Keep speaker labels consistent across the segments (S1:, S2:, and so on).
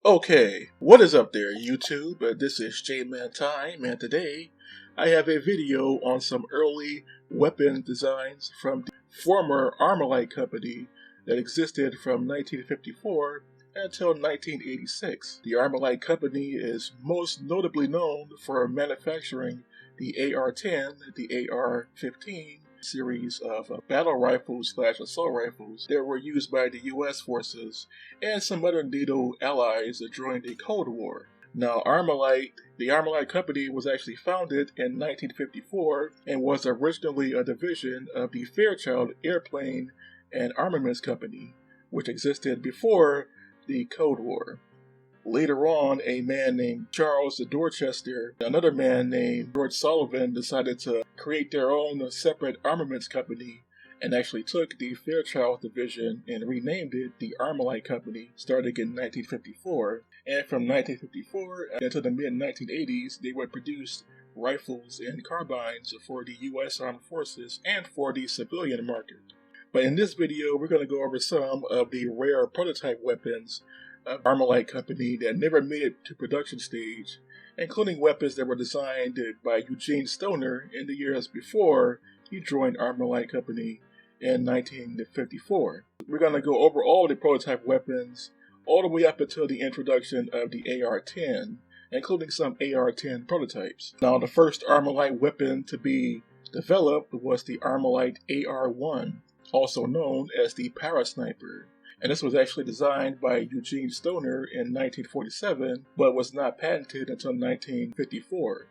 S1: Okay, what is up there YouTube? This is J-Man Time, and today I have a video on some early weapon designs from the former Armalite company that existed from 1954 until 1986. The Armalite company is most notably known for manufacturing the AR-10, the AR-15, series of battle rifles / assault rifles that were used by the U.S. forces and some other NATO allies during the Cold War. Now, the Armalite company was actually founded in 1954 and was originally a division of the Fairchild Airplane and Armaments Company, which existed before the Cold War. Later on, a man named Charles Dorchester, another man named George Sullivan decided to create their own separate armaments company and actually took the Fairchild division and renamed it the Armalite Company starting in 1954. And from 1954 until the mid-1980s, they would produce rifles and carbines for the U.S. Armed Forces and for the civilian market. But in this video, we're going to go over some of the rare prototype weapons of Armalite company that never made it to production stage, including weapons that were designed by Eugene Stoner in the years before he joined Armalite company in 1954. We're going to go over all the prototype weapons all the way up until the introduction of the AR-10, including some AR-10 prototypes. Now, the first Armalite weapon to be developed was the Armalite AR-1, also known as the Parasniper. And this was actually designed by Eugene Stoner in 1947, but was not patented until 1954.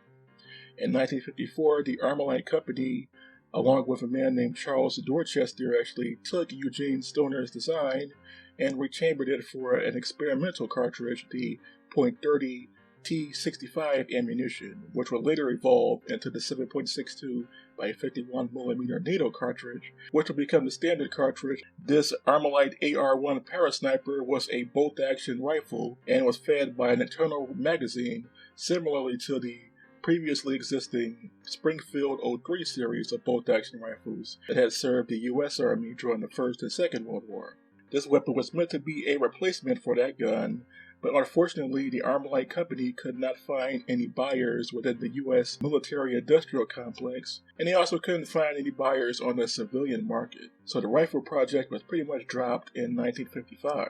S1: In 1954, the Armalite company, along with a man named Charles Dorchester, actually took Eugene Stoner's design and rechambered it for an experimental cartridge, the .30 T65 ammunition, which would later evolve into the 7.62 by 51mm NATO cartridge, which would become the standard cartridge. This Armalite AR-1 Parasniper was a bolt-action rifle and was fed by an internal magazine, similarly to the previously existing Springfield 03 series of bolt-action rifles that had served the U.S. Army during the First and Second World War. This weapon was meant to be a replacement for that gun, but unfortunately, the Armalite company could not find any buyers within the U.S. military-industrial complex, and they also couldn't find any buyers on the civilian market. So the rifle project was pretty much dropped in 1955.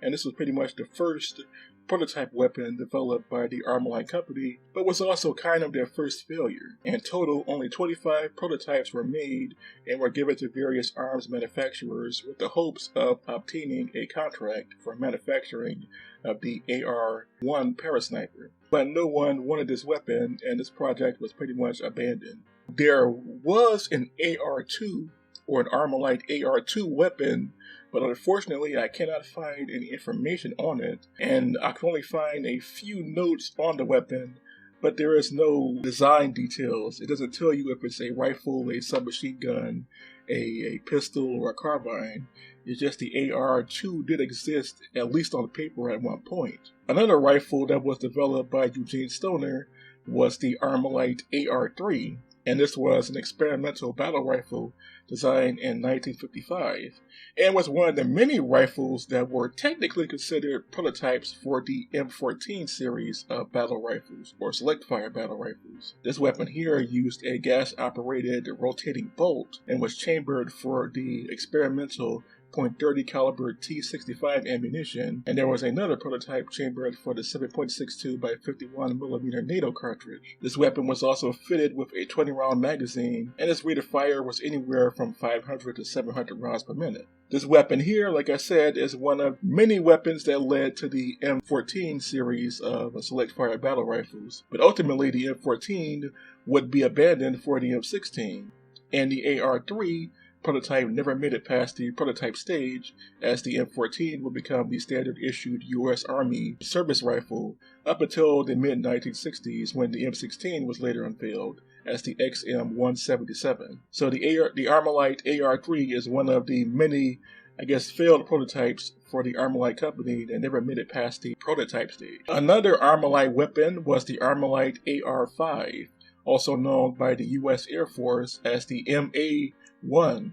S1: And this was pretty much the first prototype weapon developed by the Armalite company, but was also kind of their first failure. In total, only 25 prototypes were made and were given to various arms manufacturers with the hopes of obtaining a contract for manufacturing of the AR-1 Parasniper. But no one wanted this weapon, and this project was pretty much abandoned. There was an AR-2 or an Armalite AR-2 weapon, but unfortunately I cannot find any information on it, and I can only find a few notes on the weapon, but there is no design details. It doesn't tell you if it's a rifle, a submachine gun, a pistol, or a carbine. It's just the AR-2 did exist, at least on paper at one point. Another rifle that was developed by Eugene Stoner was the Armalite AR-3, and this was an experimental battle rifle designed in 1955, and was one of the many rifles that were technically considered prototypes for the M14 series of battle rifles, or select fire battle rifles. This weapon here used a gas-operated rotating bolt and was chambered for the experimental .30 caliber T65 ammunition, and there was another prototype chambered for the 7.62 by 51mm NATO cartridge. This weapon was also fitted with a 20-round magazine, and its rate of fire was anywhere from 500 to 700 rounds per minute. This weapon here, like I said, is one of many weapons that led to the M14 series of select fire battle rifles, but ultimately the M14 would be abandoned for the M16, and the AR-3 prototype never made it past the prototype stage, as the M14 would become the standard issued U.S. Army service rifle up until the mid-1960s, when the M16 was later unveiled as the XM177. So the Armalite AR-3 is one of the many, failed prototypes for the Armalite company that never made it past the prototype stage. Another Armalite weapon was the Armalite AR-5, also known by the U.S. Air Force as the MA-1.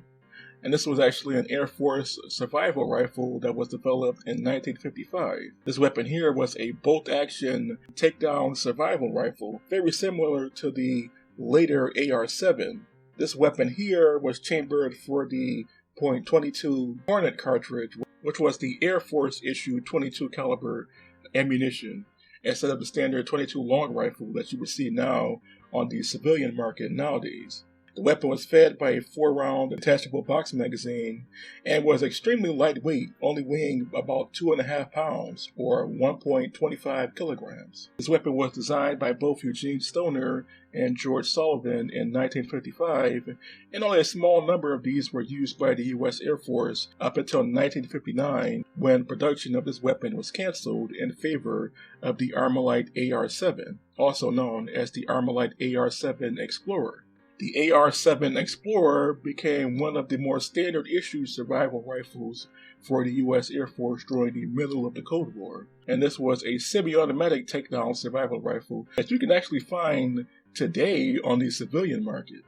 S1: and this was actually an Air Force survival rifle that was developed in 1955. This weapon here was a bolt-action takedown survival rifle, very similar to the later AR-7. This weapon here was chambered for the .22 Hornet cartridge, which was the Air Force issued 22 caliber ammunition, instead of the standard 22 long rifle that you would see now on the civilian market nowadays. The weapon was fed by a 4-round detachable box magazine and was extremely lightweight, only weighing about 2.5 pounds or 1.25 kilograms. This weapon was designed by both Eugene Stoner and George Sullivan in 1955, and only a small number of these were used by the U.S. Air Force up until 1959, when production of this weapon was canceled in favor of the Armalite AR-7, also known as the Armalite AR-10 Explorer. The AR-10 Explorer became one of the more standard issue survival rifles for the U.S. Air Force during the middle of the Cold War, and this was a semi-automatic takedown survival rifle that you can actually find today on the civilian market.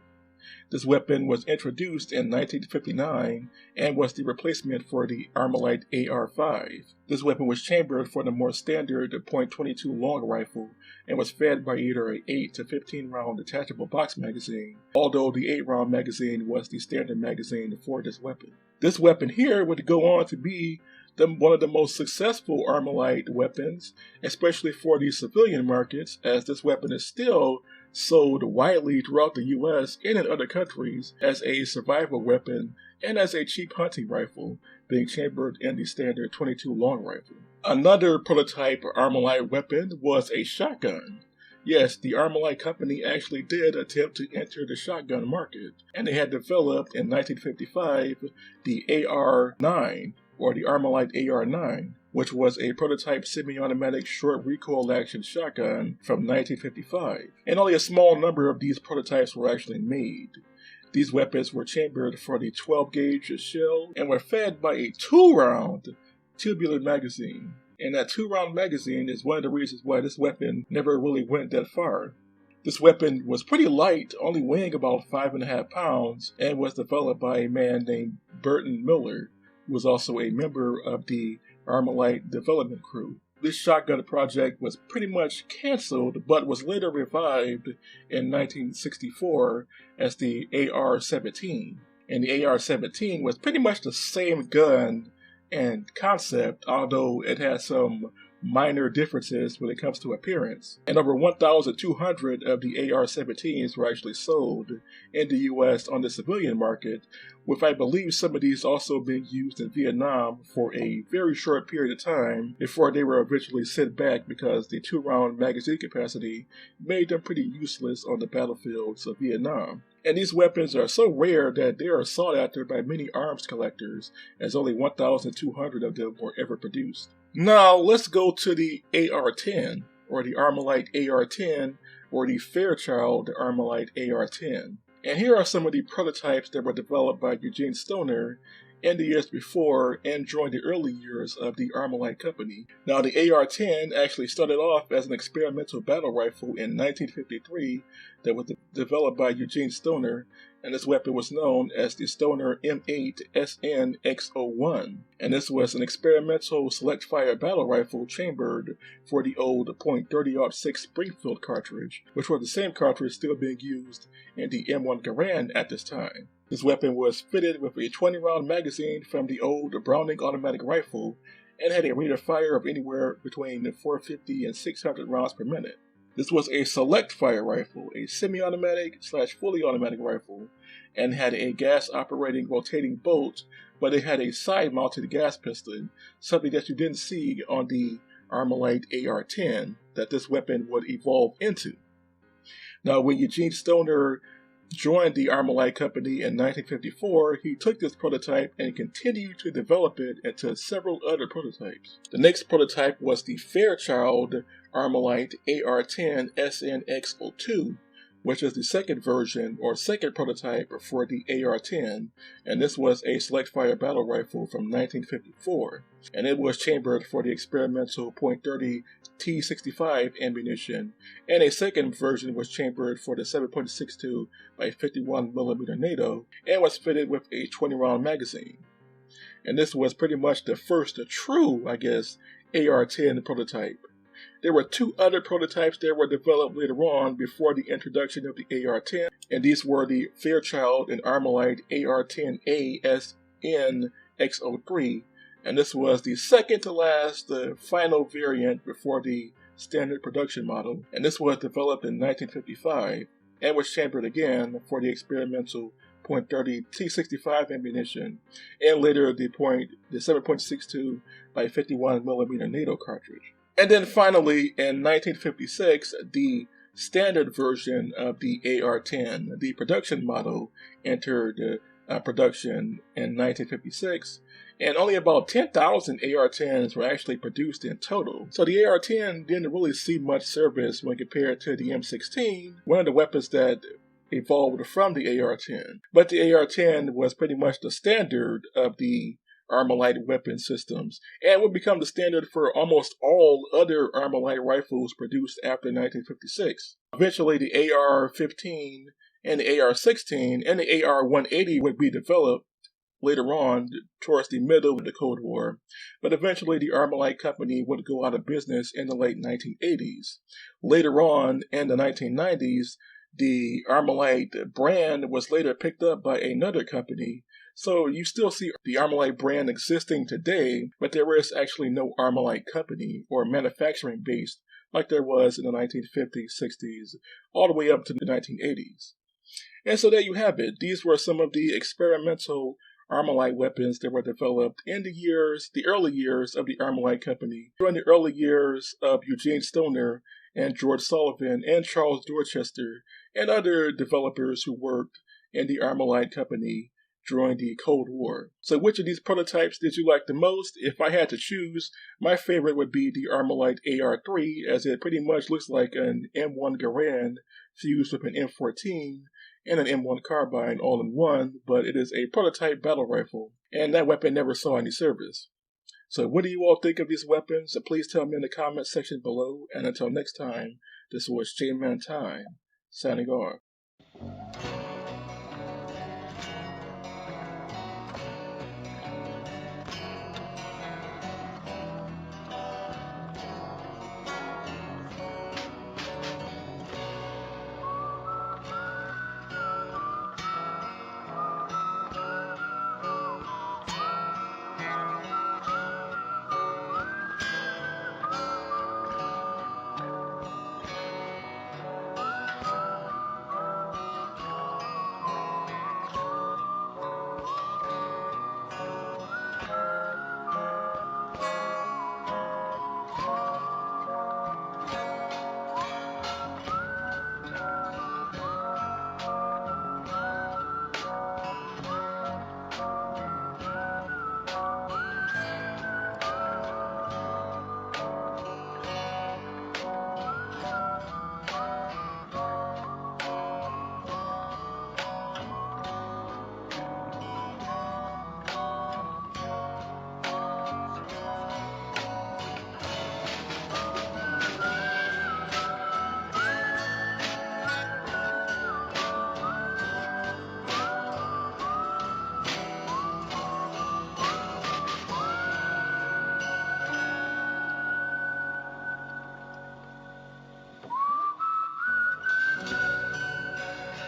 S1: This weapon was introduced in 1959 and was the replacement for the Armalite AR-5. This weapon was chambered for the more standard .22 long rifle and was fed by either an 8 to 15 round detachable box magazine, although the 8-round magazine was the standard magazine for this weapon. This weapon here would go on to be one of the most successful Armalite weapons, especially for the civilian markets, as this weapon is still sold widely throughout the U.S. and in other countries as a survival weapon and as a cheap hunting rifle, being chambered in the standard 22 long rifle. Another prototype Armalite weapon was a shotgun. Yes, the Armalite company actually did attempt to enter the shotgun market, and they had developed in 1955 the AR-9, or the Armalite AR-9, which was a prototype semi-automatic short recoil action shotgun from 1955, and only a small number of these prototypes were actually made. These weapons were chambered for the 12-gauge shell and were fed by a 2-round tubular magazine. And that 2-round magazine is one of the reasons why this weapon never really went that far. This weapon was pretty light, only weighing about 5.5 pounds, and was developed by a man named Burton Miller, who was also a member of the Armalite development crew. This shotgun project was pretty much canceled, but was later revived in 1964 as the AR-17. And the AR-17 was pretty much the same gun and concept, although it had some minor differences when it comes to appearance. And over 1,200 of the AR-17s were actually sold in the U.S. on the civilian market, with I believe some of these also being used in Vietnam for a very short period of time before they were eventually sent back because the 2-round magazine capacity made them pretty useless on the battlefields of Vietnam. And these weapons are so rare that they are sought after by many arms collectors, as only 1,200 of them were ever produced. Now let's go to the AR-10, or the Armalite AR-10, or the Fairchild Armalite AR-10. And here are some of the prototypes that were developed by Eugene Stoner in the years before and during the early years of the Armalite company. Now the AR-10 actually started off as an experimental battle rifle in 1953 that was developed by Eugene Stoner, and this weapon was known as the Stoner M8 SN X01. And this was an experimental select-fire battle rifle chambered for the old .30-06 Springfield cartridge, which was the same cartridge still being used in the M1 Garand at this time. This weapon was fitted with a 20-round magazine from the old Browning automatic rifle and had a rate of fire of anywhere between 450 and 600 rounds per minute. This was a select-fire rifle, a semi-automatic/fully automatic rifle, and had a gas-operating rotating bolt, but it had a side-mounted gas piston, something that you didn't see on the Armalite AR-10 that this weapon would evolve into. Now, when Eugene Stoner joined the Armalite company in 1954, he took this prototype and continued to develop it into several other prototypes. The next prototype was the Fairchild Armalite AR-10 SN X02, which is the second version or second prototype for the AR-10, and this was a select fire battle rifle from 1954, and it was chambered for the experimental .30 T65 ammunition, and a second version was chambered for the 7.62 by 51mm NATO, and was fitted with a 20-round magazine. And this was pretty much the first true, I guess, AR-10 prototype. There were two other prototypes that were developed later on before the introduction of the AR-10, and these were the Fairchild and Armalite AR-10A SN X03, and this was the second to last, the final variant before the standard production model, and this was developed in 1955 and was chambered again for the experimental .30 T65 ammunition, and later the 7.62 by 51mm NATO cartridge. And then finally, in 1956, the standard version of the AR-10, the production model, entered production in 1956, and only about 10,000 AR-10s were actually produced in total. So the AR-10 didn't really see much service when compared to the M16, one of the weapons that evolved from the AR-10. But the AR-10 was pretty much the standard of the Armalite weapon systems, and would become the standard for almost all other Armalite rifles produced after 1956. Eventually, the AR-15 and the AR-16 and the AR-180 would be developed later on towards the middle of the Cold War, but eventually the Armalite company would go out of business in the late 1980s. Later on, in the 1990s, the Armalite brand was later picked up by another company. So you still see the Armalite brand existing today, but there is actually no Armalite company or manufacturing base like there was in the 1950s, 60s, all the way up to the 1980s. And so there you have it. These were some of the experimental Armalite weapons that were developed in the early years of the Armalite company, during the early years of Eugene Stoner and George Sullivan and Charles Dorchester and other developers who worked in the Armalite company during the Cold War. So which of these prototypes did you like the most? If I had to choose, my favorite would be the Armalite AR-3, as it pretty much looks like an M1 Garand fused with an M14 and an M1 carbine all in one, but it is a prototype battle rifle, and that weapon never saw any service. So what do you all think of these weapons? So please tell me in the comment section below, and until next time, this was J-Man Time, signing off.